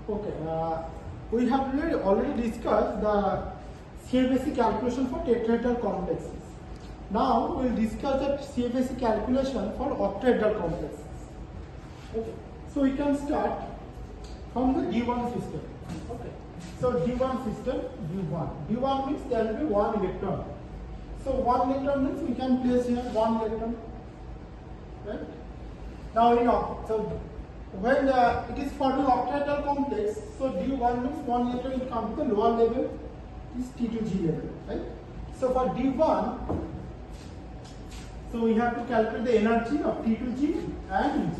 Okay, we have already discussed the CFSE calculation for tetrahedral complexes. Now we will discuss the CFSE calculation for octahedral complexes. Okay, so we can start from the D1 system. Okay, so D1 system, D1. D1 means there will be one electron. So one electron means we can place here one electron. Right? Now you know, so when it is for the octahedral complex, so D1 means one electron will come to the lower level, is T2G level, right? So for D1, so we have to calculate the energy of T2G and EG.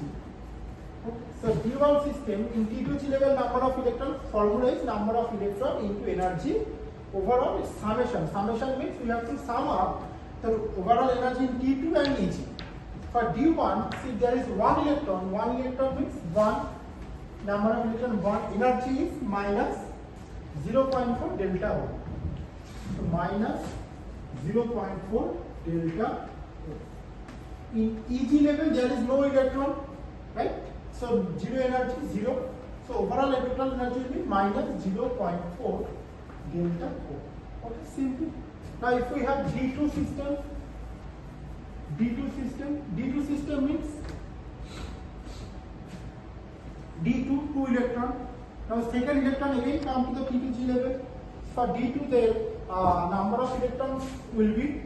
Okay. So D1 system in T2G level, number of electrons, formula is number of electron into energy. Overall is summation. Summation means we have to sum up the overall energy in T2 and EG. For D1, see there is one electron means one number of electron, one energy is minus 0.4 delta O. So minus 0.4 delta O. In EG level there is no electron, right? So zero energy, zero. So overall electron energy will be minus 0.4 delta O. Okay, simple. Now if we have D2 system, D2 system means D2, 2 electron. Now second electron again come to the T2G level. For D2 the number of electrons will be,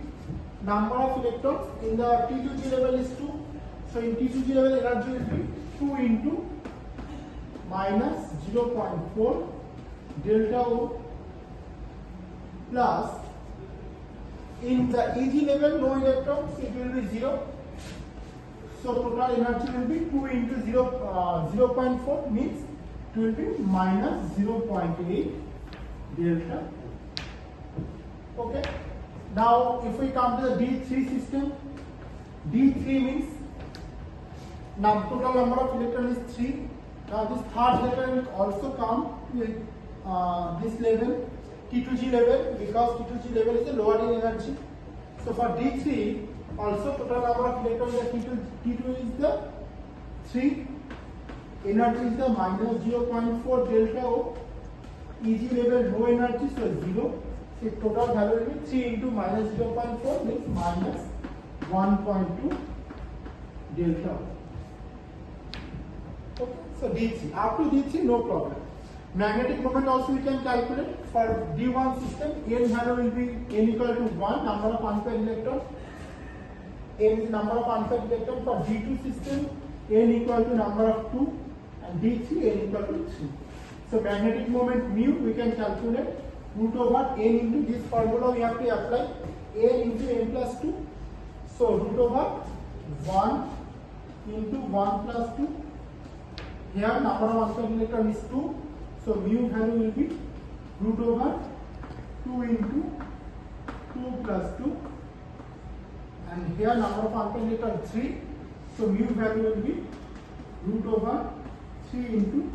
number of electrons in the T2G level is 2. So in T2G level energy will be 2 into minus 0.4 delta O plus in the EG level no electrons, it will be 0. So total energy will be 2 into 0.4 means it will be minus 0.8 delta. Okay. Now if we come to the D3 system, D3 means total number of electrons is 3. Now this third electron will also come with this level, T2G level, because T2G level is the lowering energy. So for D3 also total number of electrons in T2 is the 3, energy is the minus 0.4 delta O, EG level no energy, so 0. So total value will be 3 into minus 0.4 means minus 1.2 delta O. Okay, so D3, up to D3 no problem. Magnetic moment also we can calculate. For D1 system, N value will be N equal to 1, number of unpaired electrons. N is number of unpaired electrons. For D2 system, N equal to number of 2 and D3 N equal to 3. So magnetic moment mu we can calculate root over N into this formula we have to apply, N into N plus 2. So root over 1 into 1 plus 2. Here number of unpaired electrons is 2. So mu value will be root over 2 into 2 plus 2, and here number of unpaired electrons 3. So mu value will be root over 3 into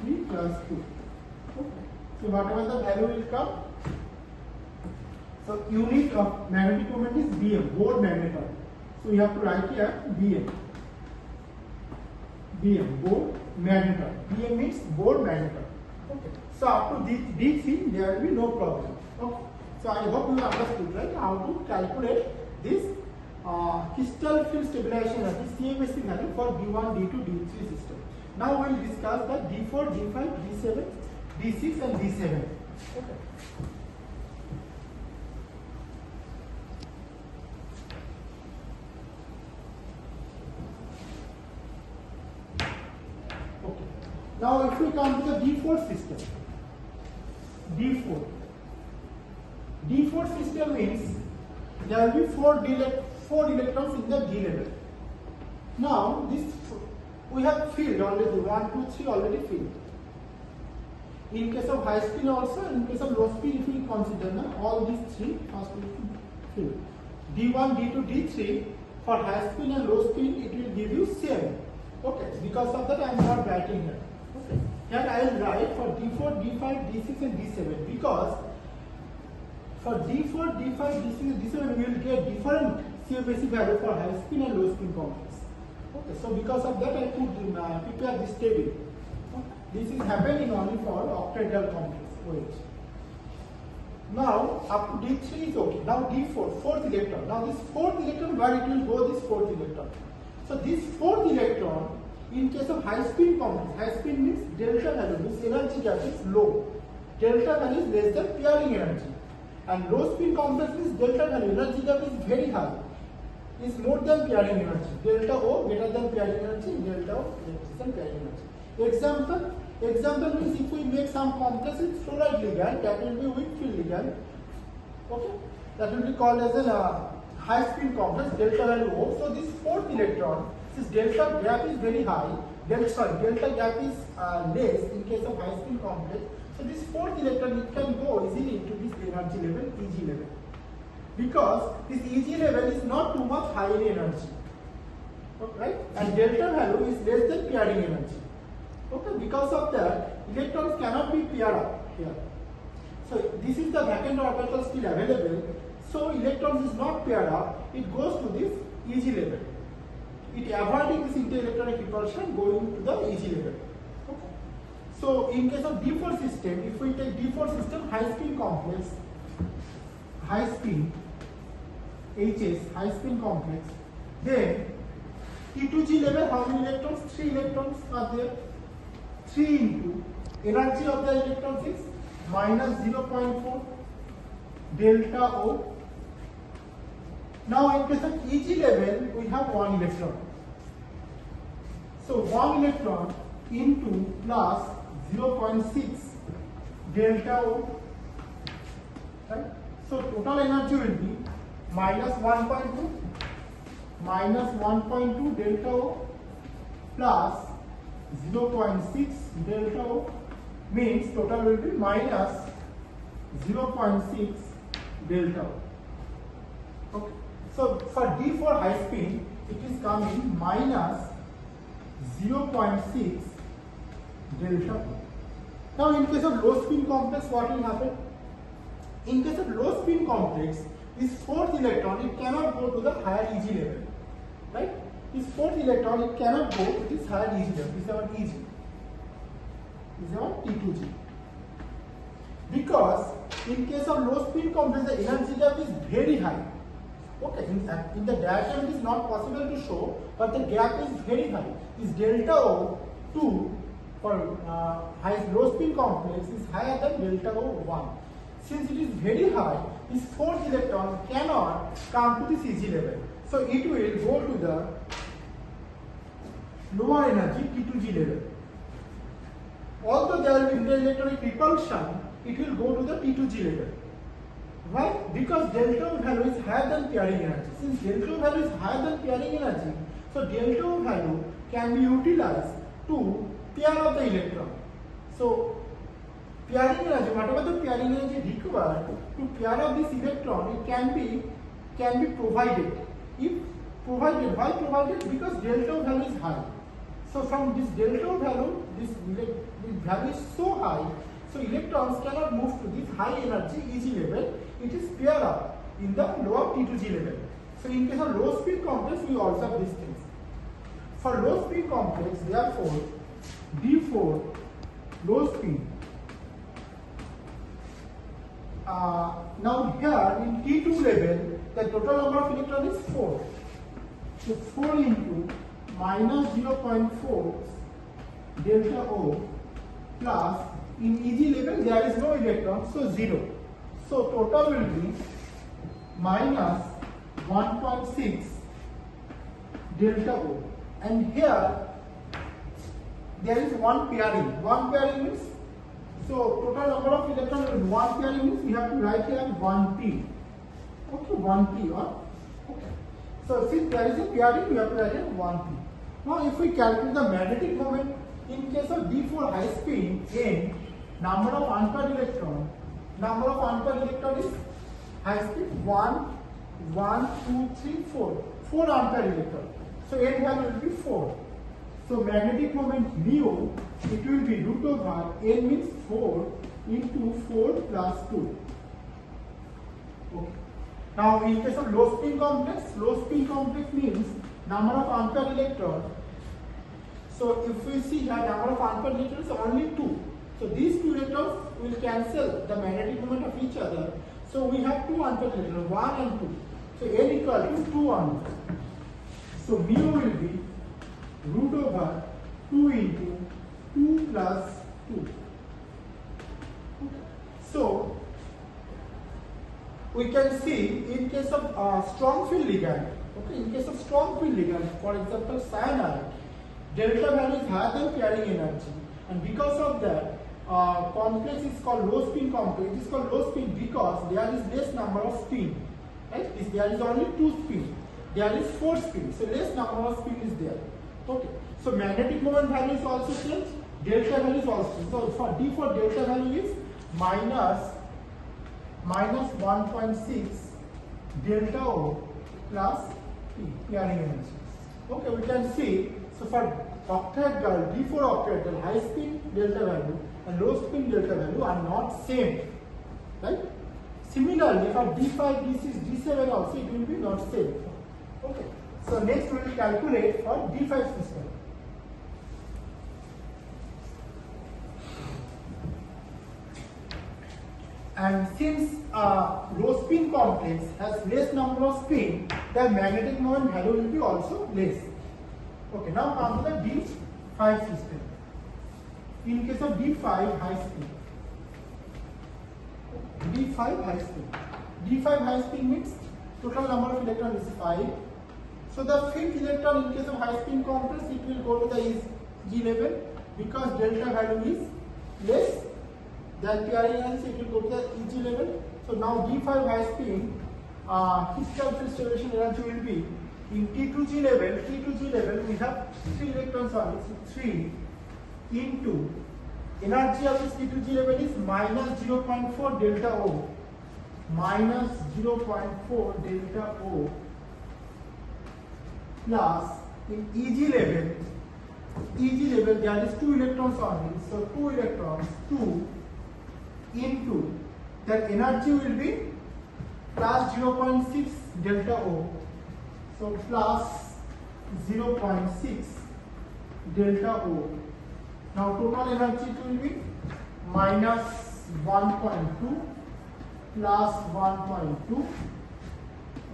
3 plus 2. Okay. So whatever the value will come. So unit of magnetic moment is Bm, board magneton. So you have to write here Bm. Bm, board magneton. Bm means board magneton. Okay. So up to D3 there will be no problem. Okay. So I hope you understood, right, how to calculate this crystal field stabilization at the CFSE value for D1, D2, D3 system. Now we will discuss the D4, D5, D7, D6 and D7. Okay. Now if we come to the D4 system, D4 system means there will be 4 electrons in the D level. Now this we have filled already, 1, 2, 3 already filled. In case of high spin also, in case of low spin if we consider all these 3 first we fill. D1, D2, D3 for high spin and low spin it will give you same. Okay, because of that I am not writing here. Okay. Here I will write for D4, D5, D6 and D7 because for D4, D5, D6 and D7 we will get different CFSE value for high spin and low spin complex. Okay, so because of that I could prepare this table. Okay. This is happening only for octahedral complex. Wait. Now up to D3 is okay. Now D4, fourth electron. Now this fourth electron, where it will go? This fourth electron. So this fourth electron, in case of high spin complex, high spin means delta value, means energy gap is low. Delta value is less than pairing energy. And low spin complex means delta value, energy gap is very high, is more than pairing energy. Delta O greater than pairing energy, delta O less than pairing energy. Example means if we make some complex with fluoride ligand, that will be weak field ligand. Okay, that will be called as a high spin complex, delta value O. So this fourth electron, since delta gap is very high, delta gap is less in case of high spin complex. So this fourth electron, it can go easily into this energy level, Eg level, because this Eg level is not too much high in energy, okay, right? And delta value is less than pairing energy. Okay, because of that, electrons cannot be paired up here. So this is the vacant orbital still available. So electrons is not paired up, it goes to this Eg level. It avoiding this inter-electronic repulsion going to the Eg level. Okay. So in case of D4 system, if we take D4 system high spin complex, high spin HS, high spin complex, then T2G level, how many electrons? 3 electrons are there. 3 into energy of the electrons is minus 0.4 delta O. Now in case of Eg level, we have 1 electron. So 1 electron into plus 0.6 delta O. Right? So total energy will be minus 1.2 delta O plus 0.6 delta O, means total will be minus 0.6 delta O. Okay. So for D4 high spin, it is coming minus 0.6 delta O. Now in case of low spin complex, what will happen? In case of low spin complex, this fourth electron, it cannot go to the higher Eg level, right? This fourth electron, it cannot go to this higher Eg level. This is our Eg. This is our T2G. Because in case of low spin complex, the energy gap is very high. Okay, in the diagram it is not possible to show, but the gap is very high. This delta O2 for low spin complex is higher than delta O1. Since it is very high, this fourth electron cannot come to this Eg level. So it will go to the lower energy T2G level. Although there will be inter-electronic repulsion, it will go to the T2G level. Why? Because delta value is higher than pairing energy. Since delta value is higher than pairing energy, so delta value can be utilized to pair up the electron. So pairing energy, whatever the pairing energy required to pair up this electron, it can be provided. If provided, why provided? Because delta value is high. So from this delta value, this value is so high, so electrons cannot move to this high energy Eg level. It is pair up in the lower T2G level. So in case of low spin complex, we observe these things. For low spin complex, therefore, D4 low spin. Now here in T2 level, the total number of electrons is 4. So 4 into minus 0.4 delta O plus in Eg level there is no electron, so 0. So total will be minus 1.6 delta O. And here there is one pairing. One pairing means, so total number of electrons will be one pairing means we have to write here 1p. Okay, 1p or okay. So since there is a pairing, we have to write here 1p. Now if we calculate the magnetic moment in case of D4 high spin, N, number of unpaired electron is high spin 1, 2, 3, 4. 4 unpaired electron. So N value will be 4. So magnetic moment mu, it will be root over N means 4 into 4 plus 2. Okay. Now in case of low spin complex means number of unpaired electrons. So if we see here number of unpaired electrons only 2. So these 2 electrons will cancel the magnetic moment of each other. So we have 2 unpaired electrons, 1 and 2. So N equal to 2 unpaired. So mu will be root over 2 into 2 plus 2. So we can see in case of strong field ligand, okay, in case of strong field ligand, for example cyanide, delta value is higher than pairing energy, and because of that complex is called low spin complex. It is called low spin because there is less number of spin, right? There is only 2 spin, there is 4 spin, so less number of spin is there. Okay, so magnetic moment value is also changed, delta value is also changed. So for D for delta value is minus 1.6 delta O plus P, pairing energy. Okay, we can see, so for octahedral, D for octahedral, high spin delta value and low spin delta value are not same, right? Similarly, for D5, D6, D7 also it will be not same. Okay, so next we will calculate for D5 system. And since low spin complex has less number of spin, the magnetic moment value will be also less. Okay, now come to the D5 system. In case of D5 high spin, D5 high spin. D5 high spin means total number of electrons is 5. So the fifth electron in case of high spin complex, it will go to the Eg level because delta value is less than pairing energy, it will go to the Eg level. So now D5 high spin, crystal field separation energy will be in T2G level we have 3 electrons on it, so 3 into energy of this T2G level is minus 0.4 delta O, minus 0.4 delta O plus in Eg level there is 2 electrons on it, so 2 electrons, 2 into that energy will be plus 0.6 delta O, so plus 0.6 delta O. Now total energy will be minus 1.2 plus 1.2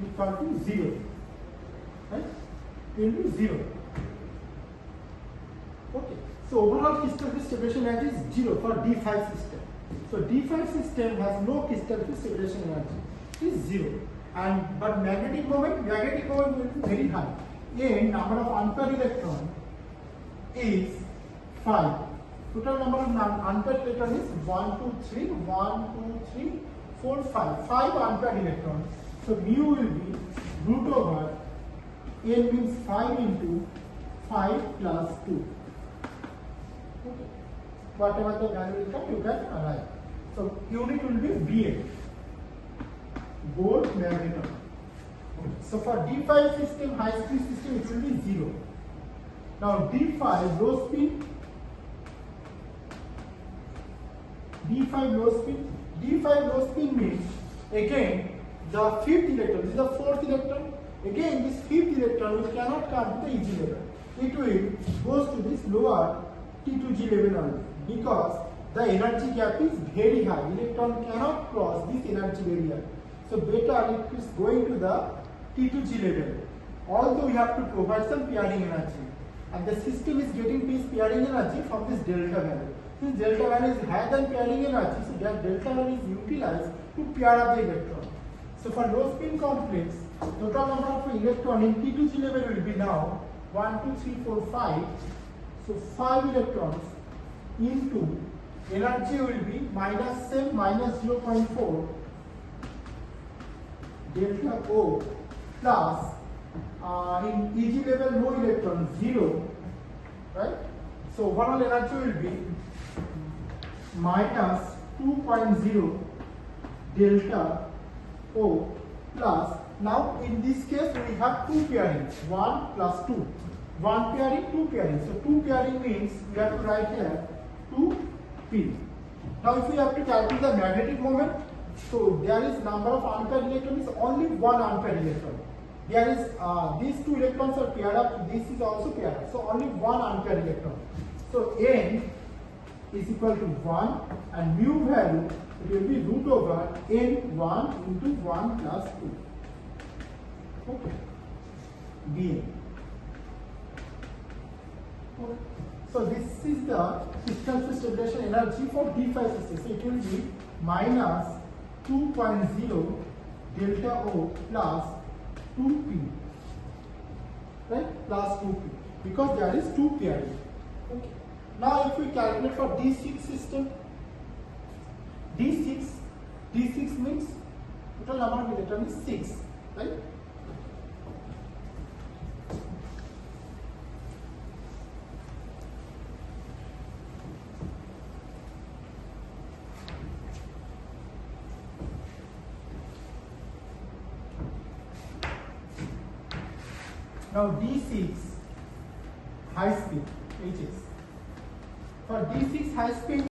equal to 0, right? It will be 0. Okay, so overall crystal field separation energy is 0 for D5 system. So D5 system has no crystal field separation energy, it is 0. And but magnetic moment will be very high. N number of unpaired electron is 5. Total number of unpaired electron is 1, 2, 3, 4, 5. 5 unpaired electrons. So mu will be root over N means 5 into 5 plus 2. Okay. Whatever the value will come, you can arrive. So unit will be BM, both magneton. Okay. So for D5 system, high speed system, it will be 0. Now D5 low spin, D5 low spin means again the fifth electron, this is the fourth electron. Again this fifth electron which cannot come to the Eg level. It will goes to this lower T2G level only because the energy gap is very high. Electron cannot cross this energy barrier. So better it is going to the T2G level. Although we have to provide some pairing energy. And the system is getting this pairing energy from this delta value. Since delta value is higher than pairing energy, so that delta value is utilized to pair up the electron. So for low spin complex, total number of electron in T2G level will be now 1, 2, 3, 4, 5. So 5 electrons into energy will be minus 0.4 delta O plus in Eg level no electron 0, right? So overall energy will be minus 2.0 delta O plus, now in this case we have 2 pairings, 1 plus 2. 1 pairing, 2 pairing. So 2 pairing means we have to write here 2p. Now if we have to calculate the magnetic moment, so there is number of unpaired electrons is only 1 unpaired electron. there is these two electrons are paired up, this is also paired up, so only one unpaired electron. So n is equal to 1 and mu value it will be root over n1 into 1 plus 2. Okay. Bn. Okay. So this is the crystal stabilization energy for D5 So it will be minus 2.0 delta O plus 2p, right? Plus 2p because there is 2 pairing. Okay. Now if we calculate for D6 system, D6 means total number of electrons is 6, right? Now D6 high speed HS. For D6 high speed